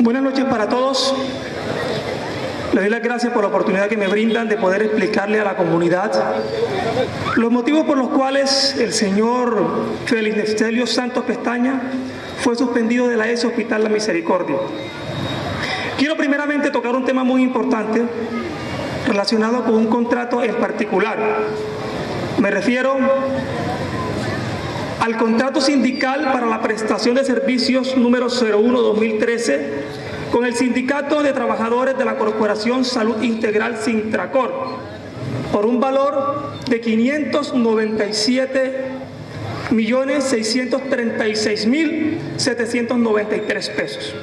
Buenas noches para todos. Les doy las gracias por la oportunidad que me brindan de poder explicarle a la comunidad los motivos por los cuales el señor Félix Nestelio Santos Pestaña fue suspendido de la ESE Hospital La Misericordia. Quiero primeramente tocar un tema muy importante relacionado con un contrato en particular. Me refiero al contrato sindical para la prestación de servicios número 01-2013 con el Sindicato de Trabajadores de la Corporación Salud Integral Sintracor por un valor de 597.636.793 pesos.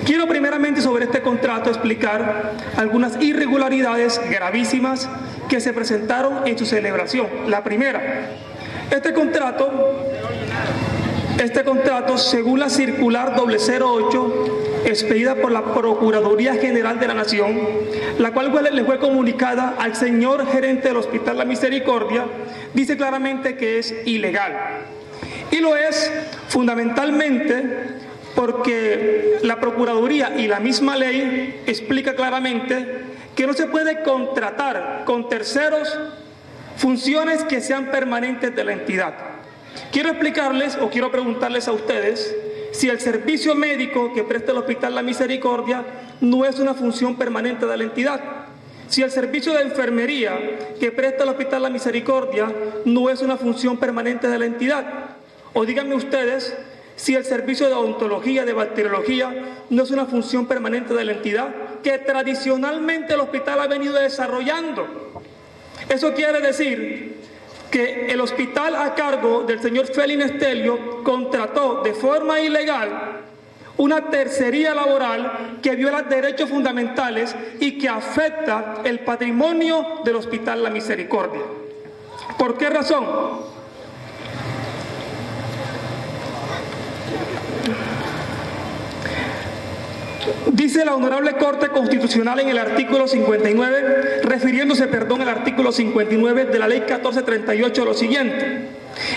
Quiero primeramente sobre este contrato explicar algunas irregularidades gravísimas que se presentaron en su celebración. La primera, este contrato, según la circular 008, expedida por la Procuraduría General de la Nación, la cual le fue comunicada al señor gerente del Hospital La Misericordia, dice claramente que es ilegal. Y lo es fundamentalmente porque la Procuraduría y la misma ley explica claramente que no se puede contratar con terceros funciones que sean permanentes de la entidad. Quiero explicarles o quiero preguntarles a ustedes si el servicio médico que presta el Hospital La Misericordia no es una función permanente de la entidad. Si el servicio de enfermería que presta el Hospital La Misericordia no es una función permanente de la entidad. O díganme ustedes si el servicio de odontología, de bacteriología, no es una función permanente de la entidad que tradicionalmente el hospital ha venido desarrollando. Eso quiere decir que el hospital a cargo del señor Félix Nestelio contrató de forma ilegal una tercería laboral que viola derechos fundamentales y que afecta el patrimonio del Hospital La Misericordia. ¿Por qué razón? Dice la Honorable Corte Constitucional en el artículo 59, refiriéndose, al artículo 59 de la Ley 1438, lo siguiente: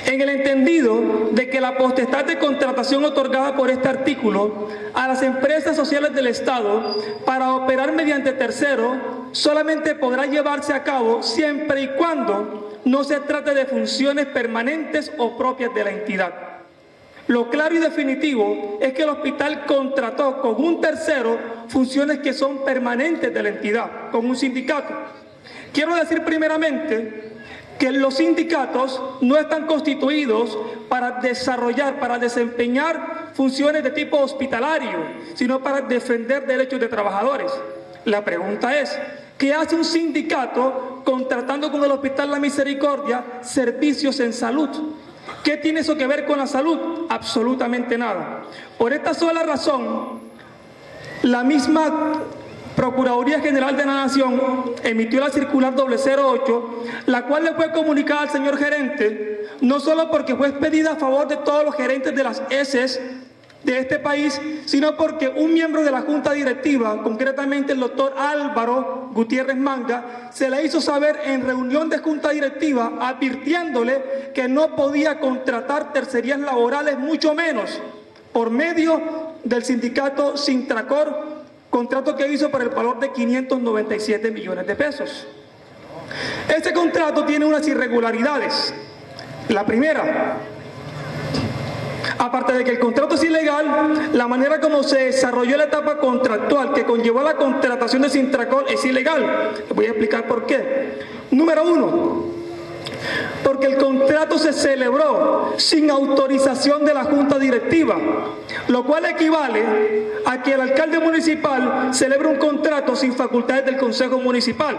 en el entendido de que la potestad de contratación otorgada por este artículo a las empresas sociales del Estado para operar mediante tercero solamente podrá llevarse a cabo siempre y cuando no se trate de funciones permanentes o propias de la entidad. Lo claro y definitivo es que el hospital contrató con un tercero funciones que son permanentes de la entidad, con un sindicato. Quiero decir primeramente que los sindicatos no están constituidos para desempeñar funciones de tipo hospitalario, sino para defender derechos de trabajadores. La pregunta es, ¿qué hace un sindicato contratando con el Hospital La Misericordia servicios en salud? ¿Qué tiene eso que ver con la salud? Absolutamente nada. Por esta sola razón, la misma Procuraduría General de la Nación emitió la circular 008, la cual le fue comunicada al señor gerente, no solo porque fue expedida a favor de todos los gerentes de las ESES de este país, sino porque un miembro de la Junta Directiva, concretamente el doctor Álvaro Gutiérrez Manga, se le hizo saber en reunión de Junta Directiva advirtiéndole que no podía contratar tercerías laborales, mucho menos por medio del sindicato Sintracor, contrato que hizo por el valor de 597 millones de pesos. Este contrato tiene unas irregularidades. La primera, aparte de que el contrato es ilegal, la manera como se desarrolló la etapa contractual que conllevó a la contratación de Sintracor es ilegal. Les voy a explicar por qué. Número uno, porque el contrato se celebró sin autorización de la Junta Directiva, lo cual equivale a que el alcalde municipal celebre un contrato sin facultades del Consejo Municipal.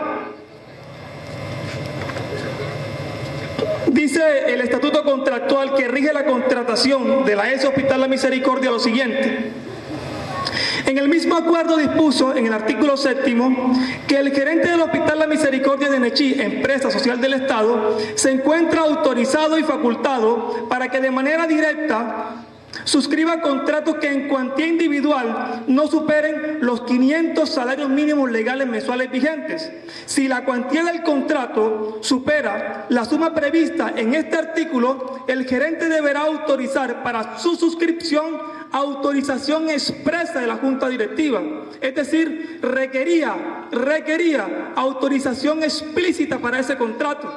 Dice el estatuto contractual que rige la contratación de la ESE Hospital La Misericordia lo siguiente: en el mismo acuerdo dispuso en el artículo 7º que el gerente del Hospital La Misericordia de Nechí, empresa social del Estado, se encuentra autorizado y facultado para que de manera directa suscriba contratos que en cuantía individual no superen los 500 salarios mínimos legales mensuales vigentes. Si la cuantía del contrato supera la suma prevista en este artículo, el gerente deberá autorizar para su suscripción autorización expresa de la Junta Directiva. Es decir, requería autorización explícita para ese contrato.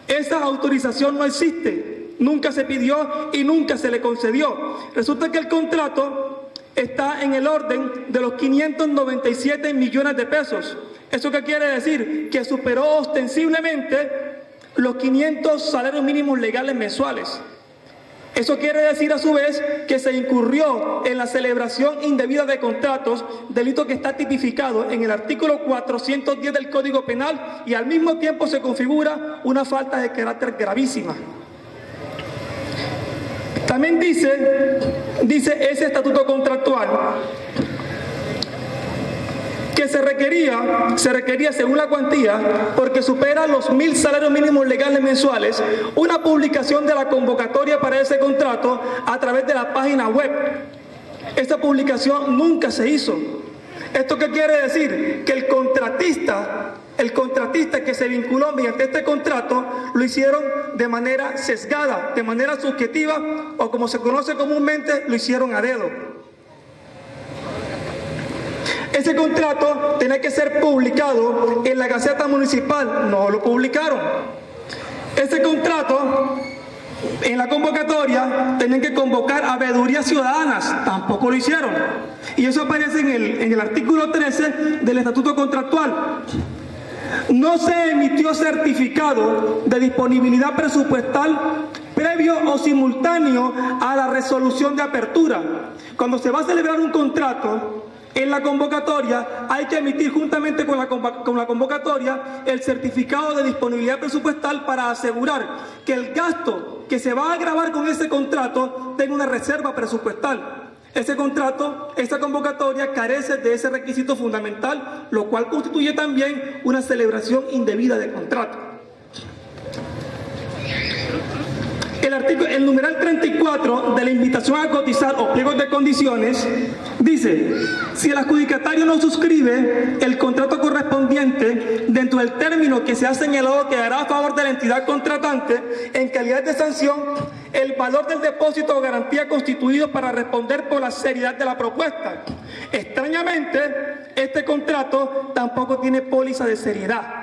Esa autorización no existe, nunca se pidió y nunca se le concedió. Resulta que el contrato está en el orden de los 597 millones de pesos. ¿Eso qué quiere decir? Que superó ostensiblemente los 500 salarios mínimos legales mensuales. Eso quiere decir a su vez que se incurrió en la celebración indebida de contratos, delito que está tipificado en el artículo 410 del Código Penal y al mismo tiempo se configura una falta de carácter gravísima. También dice ese estatuto contractual que se requería según la cuantía, porque supera los 1.000 salarios mínimos legales mensuales, una publicación de la convocatoria para ese contrato a través de la página web. Esta publicación nunca se hizo. ¿Esto qué quiere decir? Que el contratista que se vinculó mediante este contrato lo hicieron de manera sesgada, de manera subjetiva o como se conoce comúnmente, lo hicieron a dedo. Ese contrato tenía que ser publicado en la Gaceta Municipal, no lo publicaron. Ese contrato, en la convocatoria, tenían que convocar a veedurías ciudadanas, tampoco lo hicieron. Y eso aparece en el artículo 13 del Estatuto Contractual. No se emitió certificado de disponibilidad presupuestal previo o simultáneo a la resolución de apertura. Cuando se va a celebrar un contrato, en la convocatoria hay que emitir juntamente con la convocatoria el certificado de disponibilidad presupuestal para asegurar que el gasto que se va a gravar con ese contrato tenga una reserva presupuestal. Ese contrato, esa convocatoria carece de ese requisito fundamental, lo cual constituye también una celebración indebida de contrato. El numeral 34 de la invitación a cotizar o pliegos de condiciones dice: si el adjudicatario no suscribe el contrato correspondiente dentro del término que se ha señalado, quedará a favor de la entidad contratante en calidad de sanción el valor del depósito o garantía constituido para responder por la seriedad de la propuesta. Extrañamente, este contrato tampoco tiene póliza de seriedad.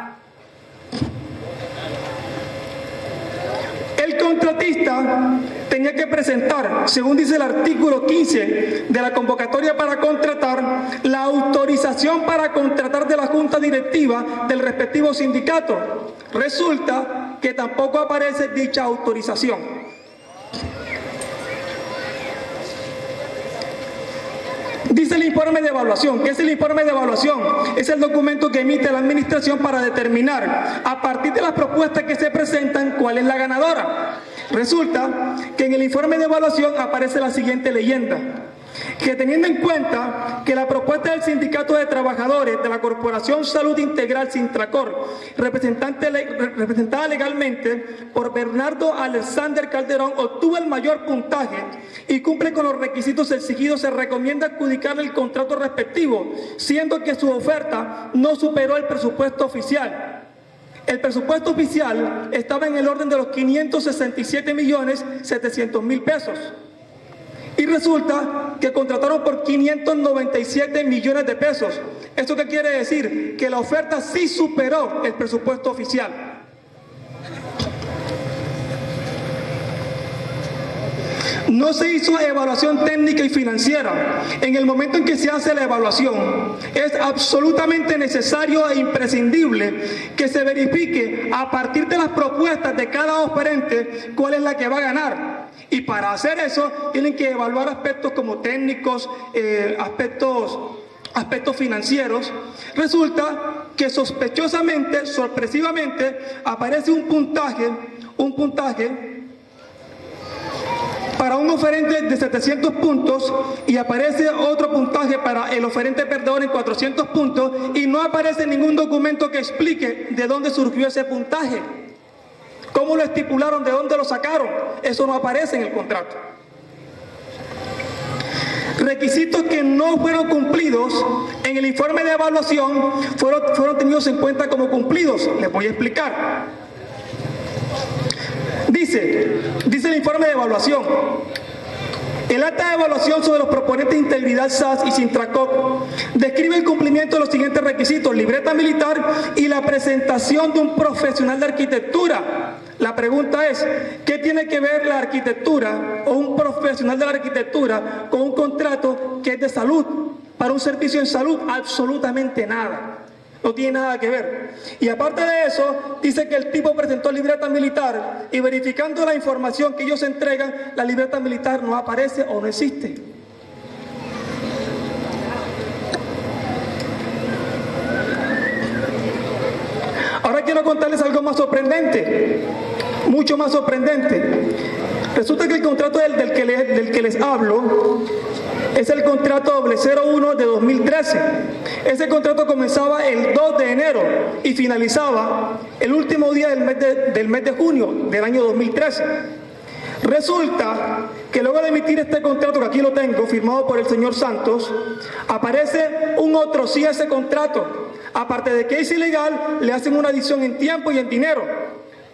El contratista tenía que presentar, según dice el artículo 15 de la convocatoria para contratar, la autorización para contratar de la junta directiva del respectivo sindicato. Resulta que tampoco aparece dicha autorización. Dice el informe de evaluación. ¿Qué es el informe de evaluación? Es el documento que emite la administración para determinar, a partir de las propuestas que se presentan, cuál es la ganadora. Resulta que en el informe de evaluación aparece la siguiente leyenda: que teniendo en cuenta que la propuesta del Sindicato de Trabajadores de la Corporación Salud Integral Sintracor, representada legalmente por Bernardo Alexander Calderón, obtuvo el mayor puntaje y cumple con los requisitos exigidos, se recomienda adjudicarle el contrato respectivo, siendo que su oferta no superó el presupuesto oficial. El presupuesto oficial estaba en el orden de los 567.700.000 pesos. Y resulta que contrataron por 597 millones de pesos. ¿Esto qué quiere decir? Que la oferta sí superó el presupuesto oficial. No se hizo evaluación técnica y financiera. En el momento en que se hace la evaluación, es absolutamente necesario e imprescindible que se verifique a partir de las propuestas de cada oferente cuál es la que va a ganar. Y para hacer eso tienen que evaluar aspectos como técnicos, aspectos financieros. Resulta que sospechosamente, sorpresivamente, aparece un puntaje para un oferente de 700 puntos y aparece otro puntaje para el oferente perdedor en 400 puntos y no aparece ningún documento que explique de dónde surgió ese puntaje. ¿Cómo lo estipularon? ¿De dónde lo sacaron? Eso no aparece en el contrato. Requisitos que no fueron cumplidos en el informe de evaluación fueron tenidos en cuenta como cumplidos. Les voy a explicar. Dice el informe de evaluación: el El acta de evaluación sobre los proponentes de integridad SAS y Sintracoc describe el cumplimiento de los siguientes requisitos: libreta militar y la presentación de un profesional de arquitectura. La pregunta es, ¿qué tiene que ver la arquitectura o un profesional de la arquitectura con un contrato que es de salud, para un servicio en salud? Absolutamente nada. No tiene nada que ver. Y aparte de eso, dice que el tipo presentó libreta militar y verificando la información que ellos entregan, la libreta militar no aparece o no existe. Ahora quiero contarles algo más sorprendente, mucho más sorprendente. Resulta que el contrato del que les hablo es el contrato 001 de 2013. Ese contrato comenzaba el 2 de enero y finalizaba el último día del mes de junio del año 2013. Resulta que luego de emitir este contrato, que aquí lo tengo, firmado por el señor Santos, aparece un otro sí a ese contrato. Aparte de que es ilegal, le hacen una adición en tiempo y en dinero,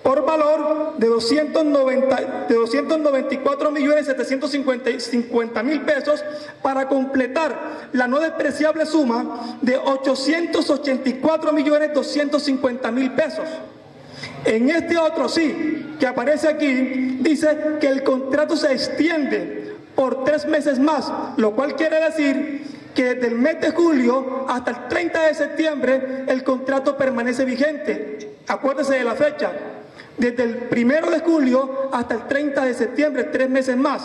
por valor de 294.750.000 pesos para completar la no despreciable suma de 884.250.000 pesos. En este otro sí, que aparece aquí, dice que el contrato se extiende por 3 meses más, lo cual quiere decir que desde el mes de julio hasta el 30 de septiembre el contrato permanece vigente. Acuérdese de la fecha. Desde el 1 de julio hasta el 30 de septiembre, 3 meses más.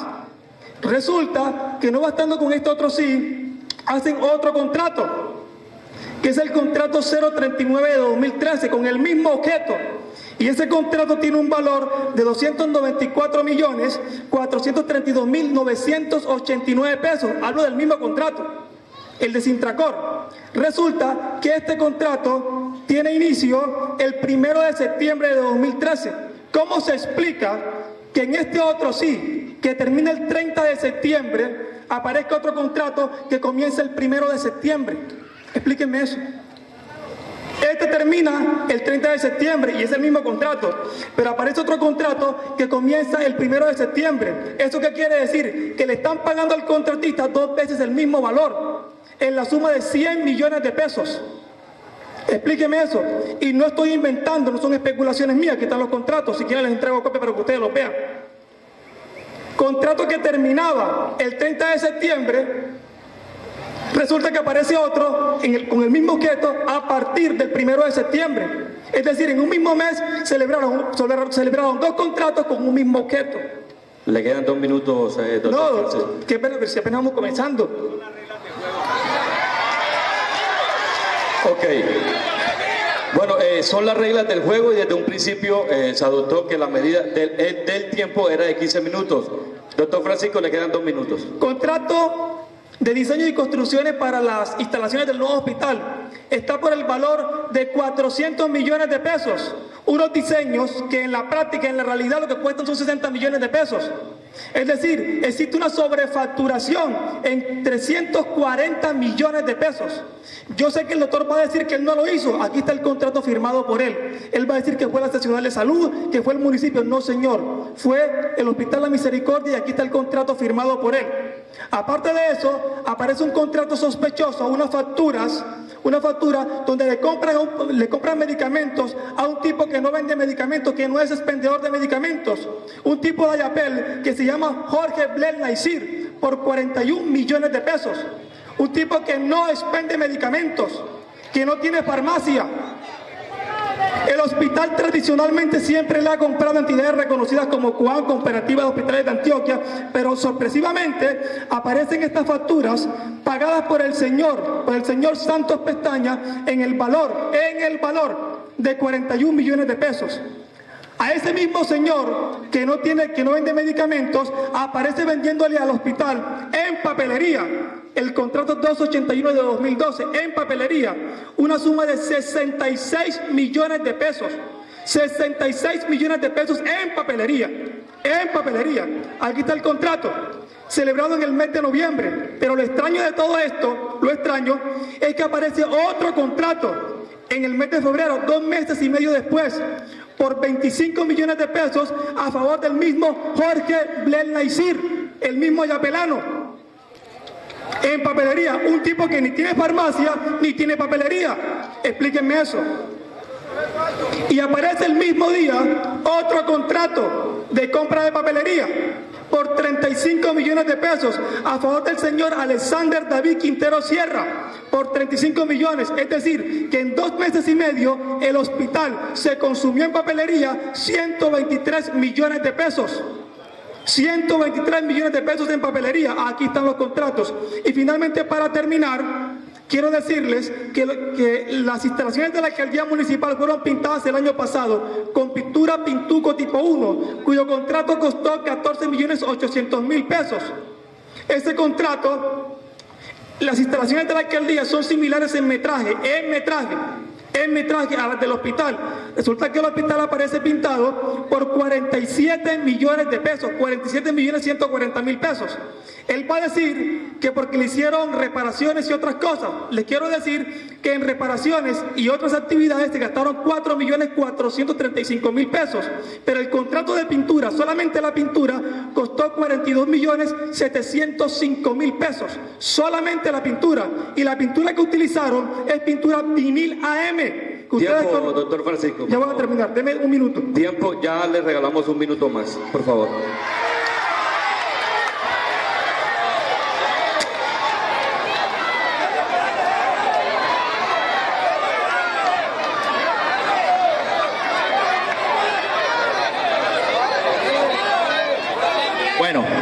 Resulta que no bastando con este otro sí, hacen otro contrato, que es el contrato 039 de 2013, con el mismo objeto. Y ese contrato tiene un valor de 294.432.989 pesos. Hablo del mismo contrato, el de Sintracor. Resulta que este contrato tiene inicio el 1 de septiembre de 2013. ¿Cómo se explica que en este otro sí, que termina el 30 de septiembre, aparezca otro contrato que comienza el 1 de septiembre? Explíquenme eso. Este termina el 30 de septiembre y es el mismo contrato, pero aparece otro contrato que comienza el 1 de septiembre. ¿Eso qué quiere decir? Que le están pagando al contratista 2 veces el mismo valor, en la suma de 100 millones de pesos. Explíqueme eso. Y no estoy inventando, no son especulaciones mías, aquí están los contratos, si quieren les entrego copia para que ustedes los vean. Contrato que terminaba el 30 de septiembre, resulta que aparece otro con el mismo objeto a partir del 1 de septiembre. Es decir, en un mismo mes celebraron 2 contratos con un mismo objeto. Le quedan 2 minutos, doctor. No, qué pena, pero si apenas vamos comenzando. Ok. Bueno, son las reglas del juego y desde un principio se adoptó que la medida del tiempo era de 15 minutos. Doctor Francisco, le quedan 2 minutos. Contrato de diseño y construcciones para las instalaciones del nuevo hospital está por el valor de 400 millones de pesos. Unos diseños que en la práctica, en la realidad, lo que cuestan son 60 millones de pesos. Es decir, existe una sobrefacturación en 340 millones de pesos. Yo sé que el doctor va a decir que él no lo hizo. Aquí está el contrato firmado por él. Él va a decir que fue la seccional de salud, que fue el municipio. No, señor. Fue el Hospital La Misericordia y aquí está el contrato firmado por él. Aparte de eso, aparece un contrato sospechoso, una factura donde le compran medicamentos a un tipo que no vende medicamentos, que no es expendedor de medicamentos. Un tipo de Ayapel que se llama Jorge Blel Naisir por 41 millones de pesos. Un tipo que no expende medicamentos, que no tiene farmacia. El hospital tradicionalmente siempre le ha comprado a entidades reconocidas como CUAN, Cooperativa de Hospitales de Antioquia, pero sorpresivamente aparecen estas facturas pagadas por el señor Santos Pestaña en el valor de 41 millones de pesos. A ese mismo señor que no vende medicamentos, aparece vendiéndole al hospital en papelería, el contrato 281 de 2012, en papelería, una suma de 66 millones de pesos. 66 millones de pesos en papelería. Aquí está el contrato, celebrado en el mes de noviembre. Pero lo extraño de todo esto, es que aparece otro contrato en el mes de febrero, 2 meses y medio después, por 25 millones de pesos a favor del mismo Jorge Blel Naisir. el mismo Yapelano. En papelería, un tipo que ni tiene farmacia ni tiene papelería. Explíquenme eso. Y aparece el mismo día otro contrato de compra de papelería por 35 millones de pesos a favor del señor Alexander David Quintero Sierra, por 35 millones. Es decir, que en 2 meses y medio el hospital se consumió en papelería 123 millones de pesos. 123 millones de pesos en papelería. Aquí están los contratos. Y finalmente, para terminar, quiero decirles que las instalaciones de la alcaldía municipal fueron pintadas el año pasado con pintura Pintuco tipo 1, cuyo contrato costó 14.800.000 pesos. Este contrato, las instalaciones de la alcaldía son similares en metraje a las del hospital. Resulta que el hospital aparece pintado por 47 millones de pesos, 47.140.000 pesos. Él va a decir que porque le hicieron reparaciones y otras cosas. Les quiero decir que en reparaciones y otras actividades se gastaron 4.435.000 pesos. Pero el contrato de pintura, solamente la pintura, costó 42.705.000 pesos. Solamente la pintura. Y la pintura que utilizaron es pintura vinil AM. Tiempo, doctor Francisco. Ya voy a terminar, deme un minuto. Tiempo, ya le regalamos un minuto más, por favor.